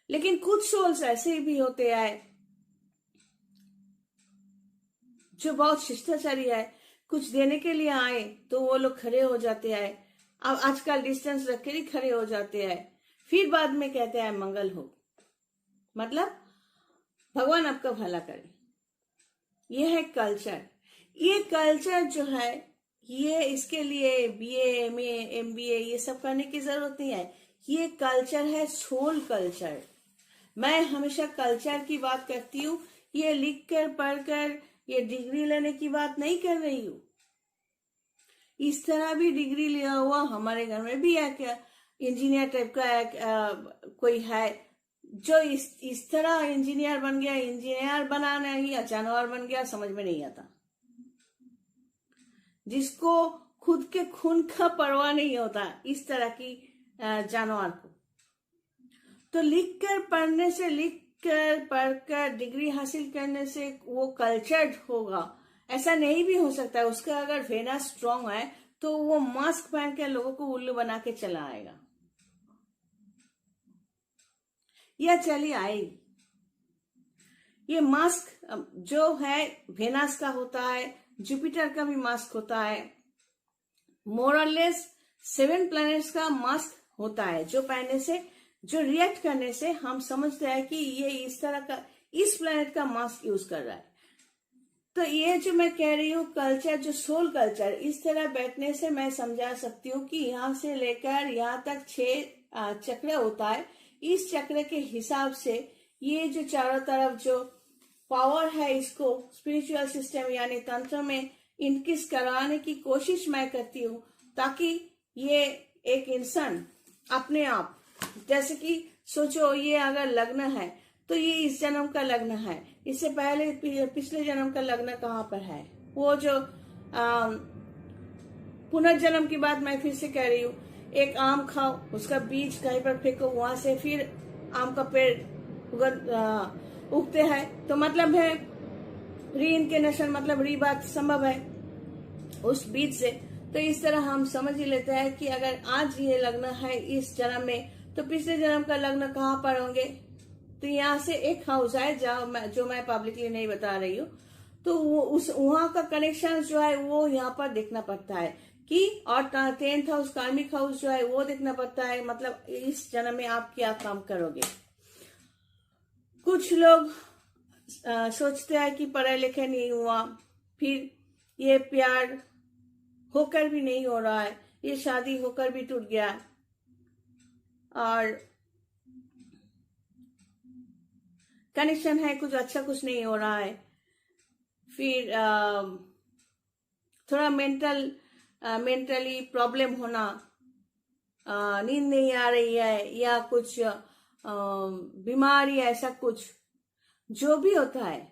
लेकिन कुछ सोल्स ऐसे भी होते हैं जो बहुत शिष्टाचारी है, कुछ देने के लिए आए तो वो लोग खड़े हो जाते हैं। अब आजकल डिस्टेंस रख के ही खड़े हो जाते हैं, फिर बाद में कहते हैं मंगल हो, मतलब भगवान आपका भला करे। ये है कल्चर। ये कल्चर जो है, ये इसके लिए बीए, एमए, एमबीए ये सब करने की जरूरत नहीं है। ये कल्चर है सोल कल्चर। मैं हमेशा कल्चर की बात करती हूँ, ये लिख कर पढ़कर ये डिग्री लेने की बात नहीं कर रही हूँ। इस तरह भी डिग्री लिया हुआ हमारे घर में भी है, क्या इंजीनियर टाइप का कोई है जो इस तरह इंजीनियर बन गया, इंजीनियर बनाना ही या जानवर बन गया, समझ में नहीं आता। जिसको खुद के खून का परवाह नहीं होता, इस तरह की जानवर को। तो लिख कर पढ़ने से, लिख कर पढ़कर डिग्री हासिल करने से वो कल्चर्ड होगा, ऐसा नहीं भी हो सकता है। उसका अगर वेना स्ट्रांग है तो वो मास्क पहन के लोगों को उल्लू बना के चला आएगा, या चली आएगी। ये मास्क जो है वेनस का होता है, जुपिटर का भी मास्क होता है, मोरलेस 7 प्लैनेट्स का मास्क होता है, जो पहनने से, जो रिएक्ट करने से हम समझते हैं कि ये इस तरह का, इस प्लैनेट का मास्क यूज कर रहा है। तो ये जो मैं कह रही हूँ कल्चर, जो सोल कल्चर, इस तरह बैठने से मैं समझा सकती हूँ कि यहाँ से लेकर यहाँ तक 6 चक्र होता है। इस चक्र के हिसाब से ये जो चारों तरफ जो पावर है, इसको स्पिरिचुअल सिस्टम यानी तंत्र में इनकिस कराने की कोशिश मैं करती हूँ, ताकि ये एक इंसान अपने आप, जैसे कि सोचो ये अगर लग्न है तो ये इस जन्म का लग्न है, इससे पहले पिछले जन्म का लग्न कहाँ पर है, वो जो पुनर्जन्म की बात मैं फिर से कह रही हूँ। एक आम खाओ, उसका बीज कहीं पर फेंको, वहां से फिर आम का पेड़ उगते हैं, तो मतलब है री इनकेनेशन, मतलब री बात संभव है उस बीज से। तो इस तरह हम समझ ही लेते हैं कि अगर आज ये लग्न है इस जन्म में, तो पिछले जन्म का लग्न कहाँ पर होंगे। तो यहाँ से एक हाउस है जो मैं पब्लिकली नहीं बता रही हूँ, तो वो उस वहां का कनेक्शन जो है वो यहाँ पर देखना पड़ता है कि, और 10th हाउस कार्मिक हाउस जो है वो देखना पड़ता है, मतलब इस जन्म में आप क्या काम करोगे। कुछ लोग सोचते हैं कि पढ़े लिखे नहीं हुआ, फिर ये प्यार होकर भी नहीं हो रहा है, ये शादी होकर भी टूट गया, और कनेक्शन है कुछ अच्छा, कुछ नहीं हो रहा है। फिर थोड़ा मेंटली प्रॉब्लम होना, नींद नहीं आ रही है, या कुछ बीमारी, ऐसा कुछ जो भी होता है।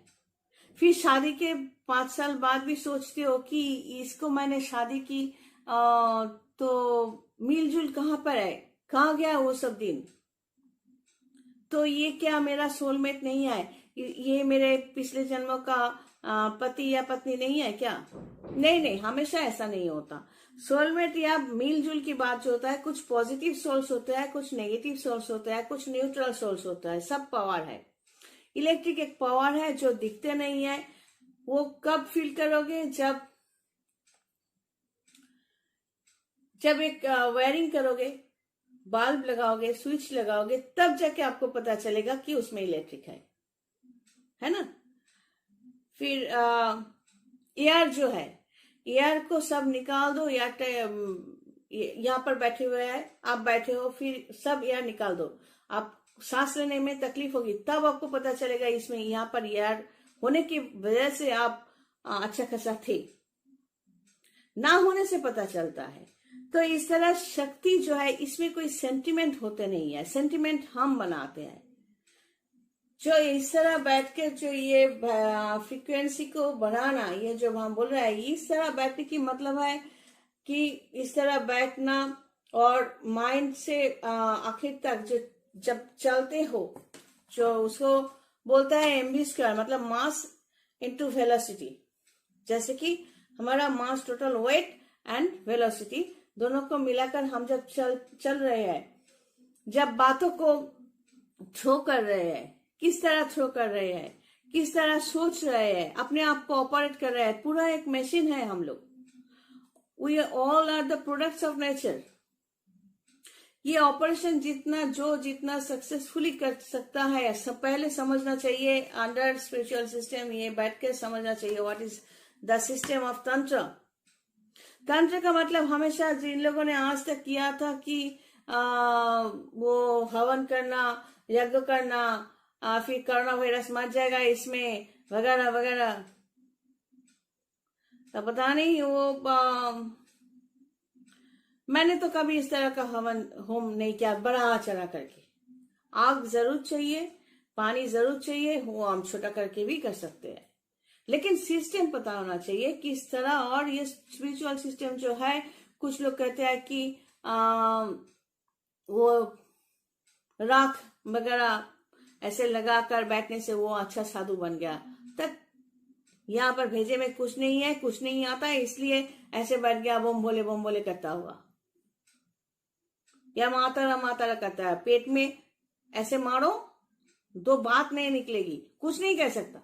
फिर शादी के 5 साल बाद भी सोचते हो कि इसको मैंने शादी की, तो मिलजुल कहाँ पर है, कहाँ गया वो सब दिन। तो ये क्या मेरा सोलमेट नहीं है, ये मेरे पिछले जन्मों का पति या पत्नी नहीं है क्या। नहीं, हमेशा ऐसा नहीं होता। सोलमेट या मिलजुल की बात जो होता है, कुछ पॉजिटिव सोल्स होते हैं, कुछ नेगेटिव सोल्स होते हैं, कुछ न्यूट्रल सोल्स होता है, सब पावर है। इलेक्ट्रिक एक पावर है जो दिखते नहीं है, वो कब फील करोगे, जब एक वायरिंग करोगे, बल्ब लगाओगे, स्विच लगाओगे, तब जाके आपको पता चलेगा कि उसमें इलेक्ट्रिक है ना। फिर एयर जो है, एयर को सब निकाल दो, या यहाँ पर बैठे हुए हैं, आप बैठे हो, फिर सब एयर निकाल दो, आप सांस लेने में तकलीफ होगी, तब आपको पता चलेगा इसमें यहाँ पर एयर होने की वजह से आप अच्छा खासा थे, ना होने से पता चलता है। तो इस तरह शक्ति जो है, इसमें कोई सेंटिमेंट होते नहीं है, सेंटिमेंट हम बनाते हैं। जो इस तरह बैठ के जो ये फ्रीक्वेंसी को बढ़ाना, ये जो हम बोल रहे हैं, इस तरह बैठने की मतलब है कि इस तरह बैठना, और माइंड से आखिर तक जो जब चलते हो, जो उसको बोलता है mv², मतलब मास इनटू वेलोसिटी। जैसे कि हमारा मास, टोटल वेट एंड वेलोसिटी, दोनों को मिलाकर हम जब चल रहे हैं, जब बातों को थ्रो कर रहे हैं, किस तरह थ्रो कर रहे हैं, किस तरह सोच रहे हैं, अपने आप को ऑपरेट कर रहे हैं। पूरा एक मशीन है हम लोग। We all are the products of nature. ये ऑपरेशन जितना सक्सेसफुली कर सकता है, सब पहले समझना चाहिए। अंडर स्पिरिचुअल सिस्टम ये बैठ के समझना चाहिए what is the system of तंत्र। तंत्र का मतलब हमेशा जिन लोगों ने आज तक किया था कि वो हवन करना, यज्ञ करना, फिर कोरोना वायरस मर जाएगा इसमें वगैरह वगैरह, तो पता नहीं वो मैंने तो कभी इस तरह का हवन होम नहीं किया बड़ा चढ़ा करके। आग जरूर चाहिए, पानी जरूर चाहिए, वो हम छोटा करके भी कर सकते हैं, लेकिन सिस्टम पता होना चाहिए किस तरह। और ये स्पिरिचुअल सिस्टम जो है, कुछ लोग कहते हैं कि वो राख वगैरह ऐसे लगाकर बैठने से वो अच्छा साधु बन गया। तक यहाँ पर भेजे में कुछ नहीं है, कुछ नहीं आता है, इसलिए ऐसे बैठ गया बम बोले करता हुआ, या मातारा करता है। पेट में ऐसे मारो, दो बात नहीं निकलेगी, कुछ नहीं कह सकता।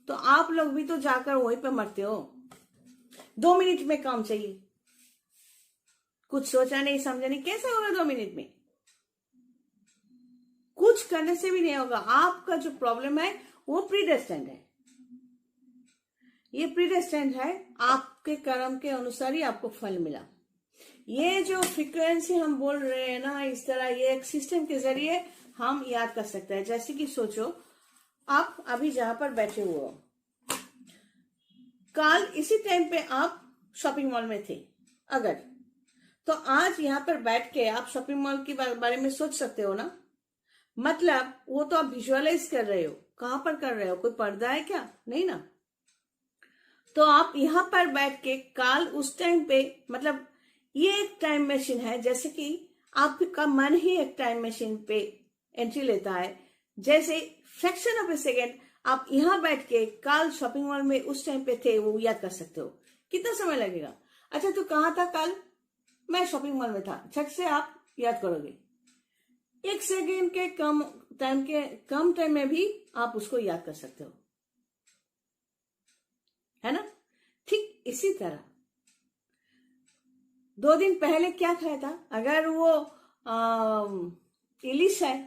तो आप लोग भी तो जाकर वहीं पे मरते हो। 2 मिनट में काम चाहिए, कुछ सोचा नहीं समझा नहीं, कैसे होगा 2 मिनट में? कुछ करने से भी नहीं होगा। आपका जो प्रॉब्लम है वो प्रीडेस्टिन्ड है। ये प्रीडेस्टिन्ड है, आपके कर्म के अनुसार ही आपको फल मिला। ये जो फ्रीक्वेंसी हम बोल रहे हैं ना, इस तरह ये एक सिस्टम के जरिए हम याद कर सकते हैं। जैसे कि सोचो, आप अभी जहां पर बैठे हुए हो, कल इसी टाइम पे आप शॉपिंग मॉल में थे अगर, तो आज यहाँ पर बैठ के आप शॉपिंग मॉल के बारे में सोच सकते हो ना। मतलब वो तो आप विजुअलाइज कर रहे हो। कहां पर कर रहे हो? कोई पर्दा है क्या? नहीं ना। तो आप यहाँ पर बैठ के काल उस टाइम पे, मतलब ये एक टाइम मशीन है। जैसे कि आपका मन ही एक टाइम मशीन पे एंट्री लेता है। जैसे फ्रैक्शन ऑफ ए सेकेंड आप यहाँ बैठ के काल शॉपिंग मॉल में उस टाइम पे थे, वो याद कर सकते हो। कितना समय लगेगा? अच्छा, तो कहाँ था कल? मैं शॉपिंग मॉल में था। झट से आप याद करोगे। 1 सेकेंड के कम टाइम में भी आप उसको याद कर सकते हो, है ना। ठीक इसी तरह 2 दिन पहले क्या खाया था? अगर वो इलिश है,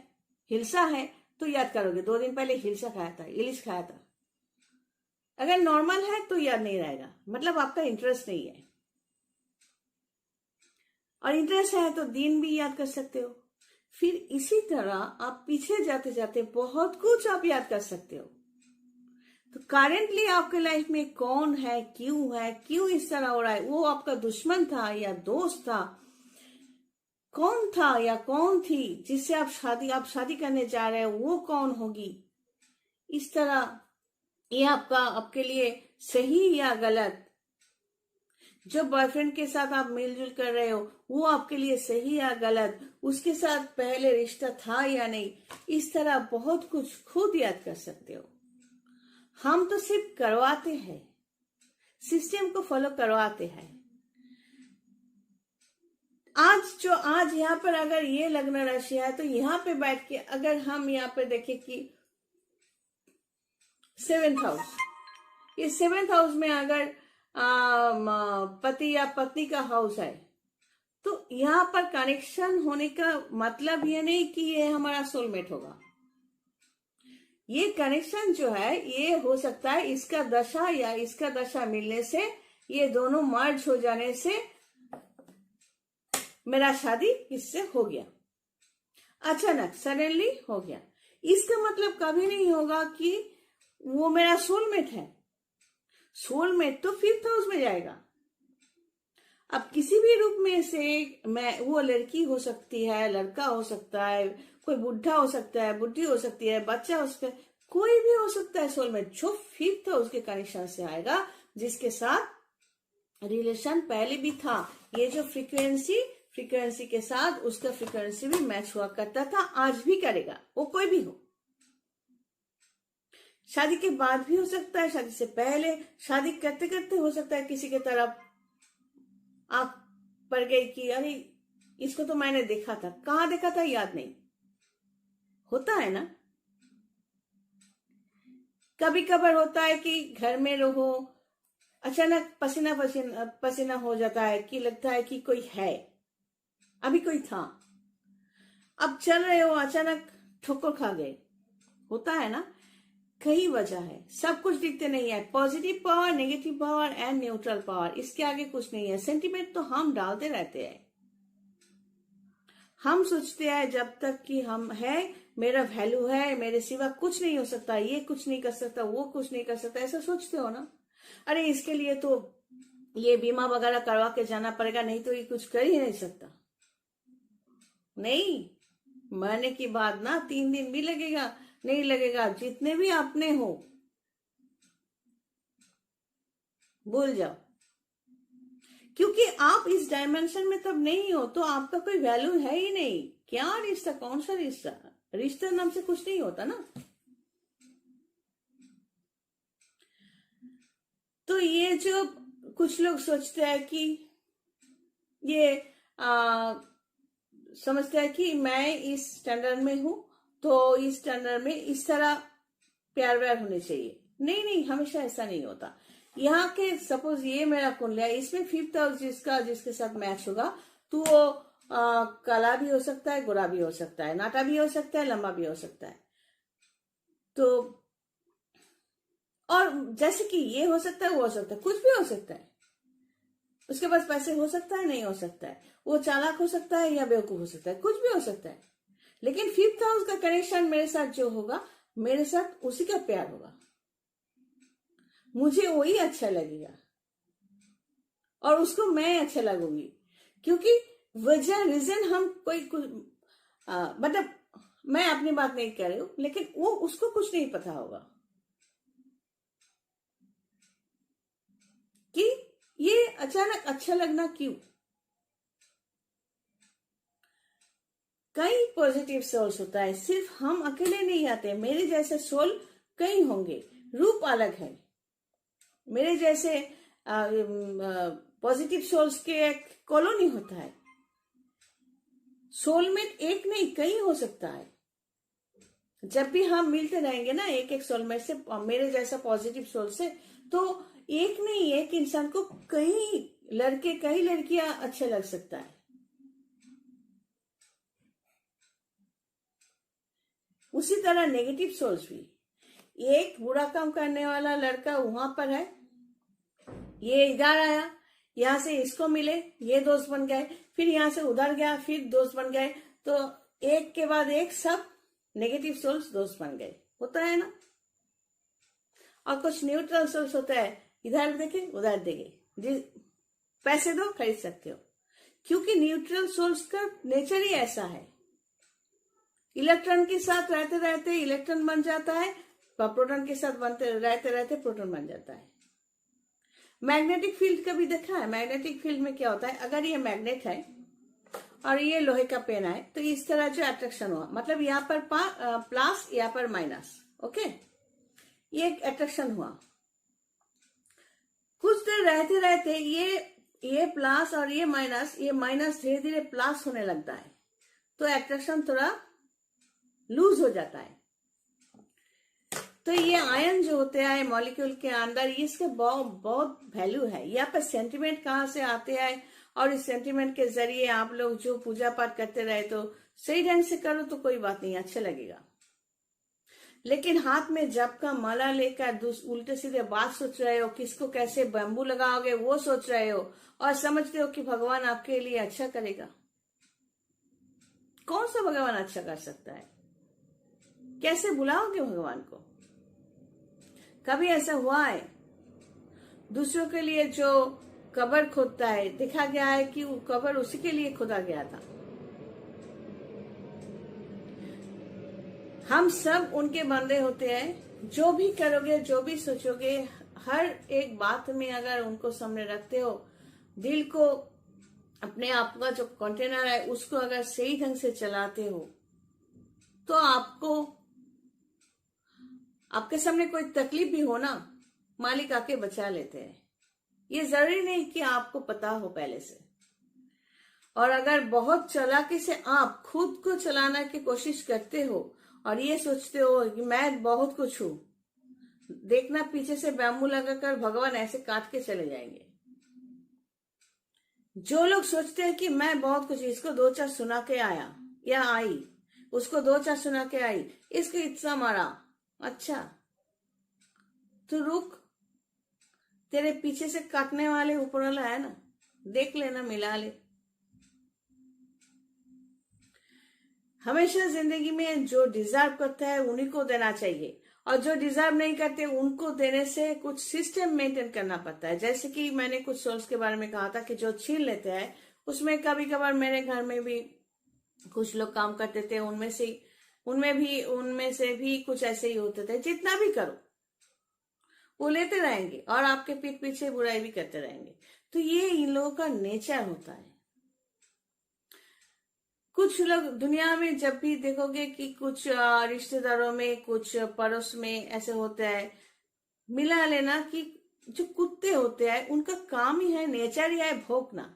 हिलसा है, तो याद करोगे 2 दिन पहले हिलसा खाया था, इलिश खाया था। अगर नॉर्मल है तो याद नहीं रहेगा, मतलब आपका इंटरेस्ट नहीं है। और इंटरेस्ट है तो दिन भी याद कर सकते हो। फिर इसी तरह आप पीछे जाते जाते बहुत कुछ आप याद कर सकते हो। तो करेंटली आपके लाइफ में कौन है, क्यों इस तरह हो रहा है, वो आपका दुश्मन था या दोस्त था, कौन था या कौन थी जिससे आप शादी करने जा रहे हो, वो कौन होगी। इस तरह ये आपके लिए सही या गलत, जो बॉयफ्रेंड के साथ आप मिलजुल कर रहे हो वो आपके लिए सही या गलत, उसके साथ पहले रिश्ता था या नहीं, इस तरह बहुत कुछ खुद याद कर सकते हो। हम तो सिर्फ करवाते हैं, सिस्टम को फॉलो करवाते हैं। आज यहाँ पर अगर ये लग्न राशि है, तो यहाँ पे बैठ के अगर हम यहाँ पे देखें कि 7th हाउस, ये 7th हाउस में अगर पति या पत्नी का हाउस है, तो यहाँ पर कनेक्शन होने का मतलब ये नहीं कि ये हमारा सोलमेट होगा। ये कनेक्शन जो है ये हो सकता है इसका दशा या इसका दशा मिलने से, ये दोनों मर्ज हो जाने से मेरा शादी इससे हो गया, अचानक सडनली हो गया। इसका मतलब कभी नहीं होगा कि वो मेरा सोलमेट है। सोलमेट तो 5th हाउस में जाएगा। अब किसी भी रूप में से वो लड़की हो सकती है, लड़का हो सकता है, कोई बुढ़ा हो सकता है, बुढ़ी हो सकती है, बच्चा हो सकता है, कोई भी हो सकता है सोलमेट, जो 5th हाउस के कनेक्शन से आएगा, जिसके साथ रिलेशन पहले भी था। ये जो फ्रीक्वेंसी के साथ उसका फ्रीक्वेंसी भी मैच हुआ करता था, आज भी करेगा, वो कोई भी हो। शादी के बाद भी हो सकता है, शादी से पहले, शादी करते करते हो सकता है किसी के तरफ आंख पड़ गई कि अरे इसको तो मैंने देखा था, कहाँ देखा था याद नहीं, होता है ना। कभी कभार होता है कि घर में रहो, अचानक पसीना पसीना पसीना हो जाता है कि लगता है कि कोई है, अभी कोई था, अब चल रहे हो, अचानक ठोकर खा गए। होता है ना। कई वजह है, सब कुछ दिखते नहीं है। Positive power, negative power and neutral power, इसके आगे कुछ नहीं है। सेंटिमेंट तो हम डालते रहते हैं। हम सोचते हैं जब तक कि हम है, मेरा वैल्यू है, मेरे सिवा कुछ नहीं हो सकता, ये कुछ नहीं कर सकता, वो कुछ नहीं कर सकता, ऐसा सोचते हो ना। अरे इसके लिए तो ये बीमा वगैरह करवा के जाना पड़ेगा, नहीं तो ये कुछ कर ही नहीं सकता। नहीं, मरने की बाद ना 3 दिन भी लगेगा, नहीं लगेगा, जितने भी अपने हो भूल जाओ। क्योंकि आप इस डायमेंशन में तब नहीं हो, तो आपका कोई वैल्यू है ही नहीं। क्या रिश्ता, कौन सा रिश्ता, रिश्ता नाम से कुछ नहीं होता ना। तो ये जो कुछ लोग सोचते हैं कि ये समझते हैं कि मैं इस स्टैंडर्ड में हूं, तो इस स्टैंडर्ड में इस तरह प्यार व्यार होने चाहिए। नहीं नहीं, हमेशा ऐसा नहीं होता। यहाँ के सपोज ये मेरा कुंडली है, इसमें 5th हाउस जिसके साथ मैच होगा, तो वो काला भी हो सकता है, गोरा भी हो सकता है, नाटा भी हो सकता है, लंबा भी हो सकता है। तो और जैसे कि ये हो सकता है, वो हो सकता है, कुछ भी हो सकता है। उसके पास पैसे हो सकता है, नहीं हो सकता है, वो चालाक हो सकता है या बेवकूफ हो सकता है, कुछ भी हो सकता है। लेकिन 5th हाउस का कनेक्शन मेरे साथ जो होगा, मेरे साथ उसी का प्यार होगा, मुझे वही अच्छा लगेगा और उसको मैं अच्छा लगूंगी। क्योंकि वजह रीजन हम कोई मतलब मैं अपनी बात नहीं कह रही हूं, लेकिन वो उसको कुछ नहीं पता होगा कि ये अचानक अच्छा लगना क्यों। कई पॉजिटिव सोल्स होता है, सिर्फ हम अकेले नहीं आते, मेरे जैसे सोल कई होंगे, रूप अलग है। मेरे जैसे पॉजिटिव सोल्स के एक कॉलोनी होता है। सोलमेट एक नहीं कई हो सकता है। जब भी हम मिलते रहेंगे ना एक एक सोलमेट से, मेरे जैसा पॉजिटिव सोल से, तो एक नहीं, एक इंसान को कई लड़के कई लड़कियां अच्छे लग सकता है। उसी तरह नेगेटिव सोल्स भी, एक बुरा काम करने वाला लड़का वहां पर है, ये इधर आया, यहां से इसको मिले, ये दोस्त बन गए, फिर यहां से उधर गया, फिर दोस्त बन गए, तो एक के बाद एक सब नेगेटिव सोल्स दोस्त बन गए। होता है ना। और कुछ न्यूट्रल सोल्स होता है, इधर देखे उधर देखे, पैसे दो खरीद सकते हो। क्योंकि न्यूट्रल सोल्स का नेचर ही ऐसा है, इलेक्ट्रॉन के साथ रहते रहते इलेक्ट्रॉन बन जाता है, प्रोटॉन के साथ बनते रहते रहते प्रोटॉन बन जाता है। मैग्नेटिक फील्ड कभी देखा है? मैग्नेटिक फील्ड में क्या होता है, अगर ये मैग्नेट है और ये लोहे का पेन है, तो इस तरह जो अट्रैक्शन हुआ, मतलब यहाँ पर प्लस, यहाँ पर माइनस, ओके, ये एक अट्रैक्शन हुआ। कुछ देर रहते रहते ये प्लस और ये माइनस धीरे धीरे प्लस होने लगता है, तो अट्रैक्शन थोड़ा लूज हो जाता है। तो ये आयन जो होते हैं मॉलिक्यूल के अंदर, इसके बहुत वैल्यू है। यहाँ पर सेंटिमेंट कहाँ से आते हैं, और इस सेंटिमेंट के जरिए आप लोग जो पूजा पाठ करते रहे, तो सही ढंग से करो तो कोई बात नहीं, अच्छा लगेगा। लेकिन हाथ में जप का माला लेकर उल्टे सीधे बात सोच रहे हो, किसको कैसे बम्बू लगाओगे वो सोच रहे हो, और समझते हो कि भगवान आपके लिए अच्छा करेगा। कौन सा भगवान अच्छा कर सकता है? कैसे बुलाओगे भगवान को? कभी ऐसा हुआ है दूसरों के लिए जो कब्र खोदता है, देखा गया है कि वो कब्र उसी के लिए खोदा गया था। हम सब उनके बंदे होते हैं। जो भी करोगे, जो भी सोचोगे, हर एक बात में अगर उनको सामने रखते हो, दिल को, अपने आप का जो कंटेनर है उसको अगर सही ढंग से चलाते हो, तो आपके सामने कोई तकलीफ भी हो ना, मालिक आके बचा लेते हैं। ये जरूरी नहीं कि आपको पता हो पहले से। और अगर बहुत चालाकी से आप खुद को चलाने की कोशिश करते हो और ये सोचते हो कि मैं बहुत कुछ हूं, देखना पीछे से बैम्बू लगाकर भगवान ऐसे काट के चले जाएंगे। जो लोग सोचते हैं कि मैं बहुत कुछ, इसको दो चार सुना के आया या आई, उसको दो चार सुना के आई, इसको इतना मारा, अच्छा तो रुक, तेरे पीछे से काटने वाले ऊपर वाला है ना, देख लेना, मिला ले। हमेशा जिंदगी में जो डिजर्व करता है उन्हीं को देना चाहिए, और जो डिजर्व नहीं करते उनको देने से कुछ सिस्टम मेंटेन करना पड़ता है। जैसे कि मैंने कुछ सोर्स के बारे में कहा था कि जो छीन लेते हैं, उसमें कभी कभार मेरे घर में भी कुछ लोग काम करते थे, उनमें से भी कुछ ऐसे ही होते थे। जितना भी करो वो लेते रहेंगे और आपके पीठ पीछे बुराई भी करते रहेंगे। तो ये इन लोगों का नेचर होता है। कुछ लोग दुनिया में जब भी देखोगे कि कुछ रिश्तेदारों में, कुछ पड़ोस में ऐसे होते हैं, मिला लेना कि जो कुत्ते होते हैं उनका काम ही है, नेचर ही है भौंकना।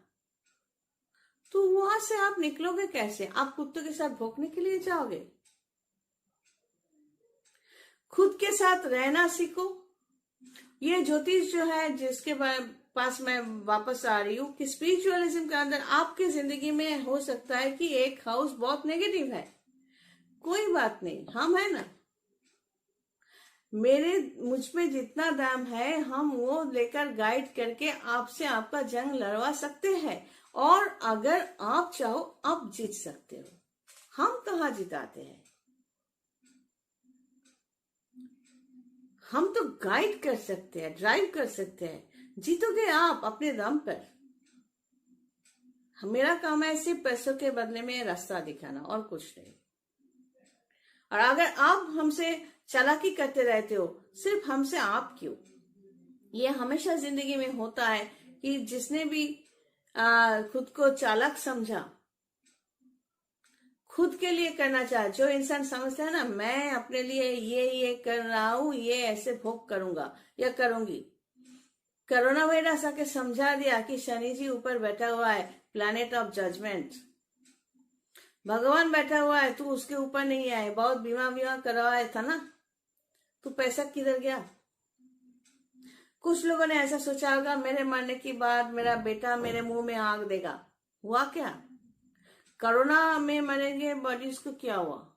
तो वहां से आप निकलोगे कैसे? आप कुत्तों के साथ भौंकने के लिए जाओगे? खुद के साथ रहना सीखो। ये ज्योतिष जो है, जिसके पास मैं वापस आ रही हूँ, कि स्पिरिचुअलिज्म के अंदर आपकी जिंदगी में हो सकता है कि एक हाउस बहुत नेगेटिव है, कोई बात नहीं, हम है ना, मुझ में जितना दम है हम वो लेकर गाइड करके आपसे आपका जंग लड़वा सकते हैं। और अगर आप चाहो आप जीत सकते हो। हम कहाँ जिताते हैं, हम तो गाइड कर सकते हैं, ड्राइव कर सकते हैं। जीतोगे आप अपने दम पर। मेरा काम है सिर्फ पैसों के बदले में रास्ता दिखाना और कुछ नहीं। और अगर आप हमसे चालाकी करते रहते हो, सिर्फ हमसे आप क्यों, ये हमेशा जिंदगी में होता है कि जिसने भी खुद को चालाक समझा, खुद के लिए करना चाहे, जो इंसान समझता है ना मैं अपने लिए ये कर रहा हूं, ये ऐसे भोग करूंगा या करूंगी। कोरोना वायरस आके समझा दिया कि शनि जी ऊपर बैठा हुआ है, प्लैनेट ऑफ जजमेंट, भगवान बैठा हुआ है, तू उसके ऊपर नहीं आए। बहुत बीमा करवाया था ना, तू पैसा किधर गया? कुछ लोगों ने ऐसा सोचा होगा मेरे मरने के बाद मेरा बेटा मेरे मुंह में आग देगा। हुआ क्या? कोरोना में मरेंगे, बॉडीज को क्या हुआ?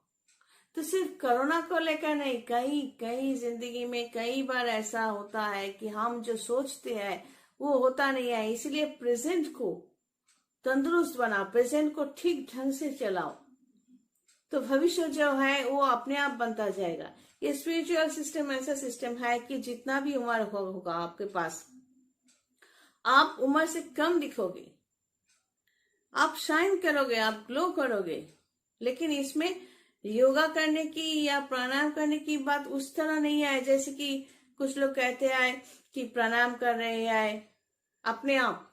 तो सिर्फ कोरोना को लेकर नहीं, कहीं कहीं जिंदगी में कई बार ऐसा होता है कि हम जो सोचते हैं वो होता नहीं है। इसलिए प्रेजेंट को तंदुरुस्त बनाओ, प्रेजेंट को ठीक ढंग से चलाओ, तो भविष्य जो है वो अपने आप बनता जाएगा। ये स्पिरिचुअल सिस्टम ऐसा सिस्टम है कि जितना भी उम्र होगा आपके पास, आप उम्र से कम दिखोगे, आप शाइन करोगे, आप ग्लो करोगे। लेकिन इसमें योगा करने की या प्राणायाम करने की बात उस तरह नहीं है जैसे कि कुछ लोग कहते हैं कि प्राणायाम कर रहे हैं अपने आप।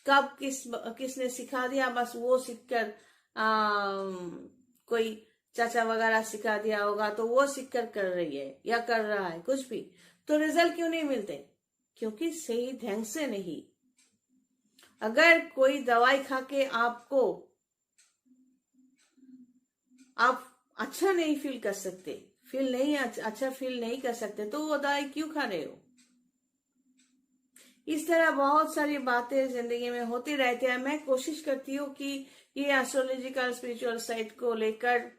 कब किसने सिखा दिया, बस वो सीखकर कोई चाचा वगैरह सिखा दिया होगा तो वो सीखकर कर रही है या कर रहा है कुछ भी, तो रिजल्ट क्यों नहीं मिलते? क्योंकि सही ढंग से नहीं। अगर कोई दवाई खा के आप अच्छा नहीं फील कर सकते, अच्छा फील नहीं कर सकते, तो वो दवाई क्यों खा रहे हो? इस तरह बहुत सारी बातें जिंदगी में होती रहती है। मैं कोशिश करती हूँ कि ये एस्ट्रोलॉजिकल स्पिरिचुअल साइड को लेकर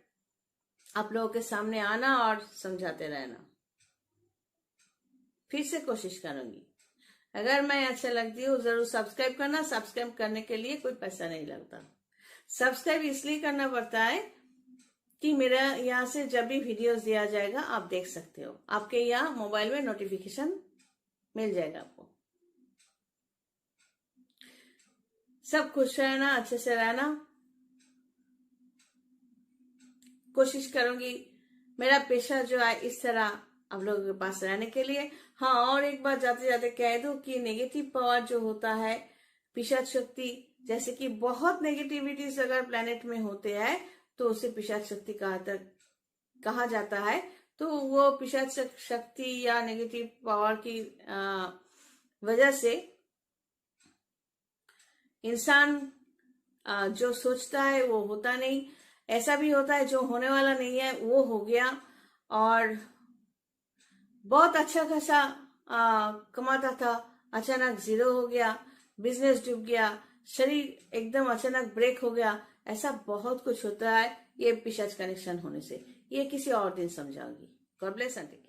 आप लोगों के सामने आना और समझाते रहना। फिर से कोशिश करूंगी। अगर मैं अच्छा लगती हूँ जरूर सब्सक्राइब करना। सब्सक्राइब करने के लिए कोई पैसा नहीं लगता। सब्सक्राइब इसलिए करना पड़ता है कि मेरा यहाँ से जब भी वीडियोस दिया जाएगा आप देख सकते हो, आपके यहाँ मोबाइल में नोटिफिकेशन मिल जाएगा आपको। सब खुश रहना, अच्छे से रहना, कोशिश करूंगी मेरा पेशा जो है इस तरह आप लोगों के पास रहने के लिए। हाँ, और एक बात जाते जाते कह दूं कि नेगेटिव पावर जो होता है, पिशाच शक्ति, जैसे कि बहुत नेगेटिविटीज अगर प्लेनेट में होते हैं तो उसे पिशाच शक्ति कहा जाता है। तो वो पिशाच शक्ति या नेगेटिव पावर की वजह से इंसान जो सोचता है वो होता नहीं। ऐसा भी होता है जो होने वाला नहीं है वो हो गया, और बहुत अच्छा खासा कमाता था, अचानक जीरो हो गया, बिजनेस डूब गया, शरीर एकदम अचानक ब्रेक हो गया। ऐसा बहुत कुछ होता है ये पिशाच कनेक्शन होने से। ये किसी और दिन समझाऊंगी। God bless aunty.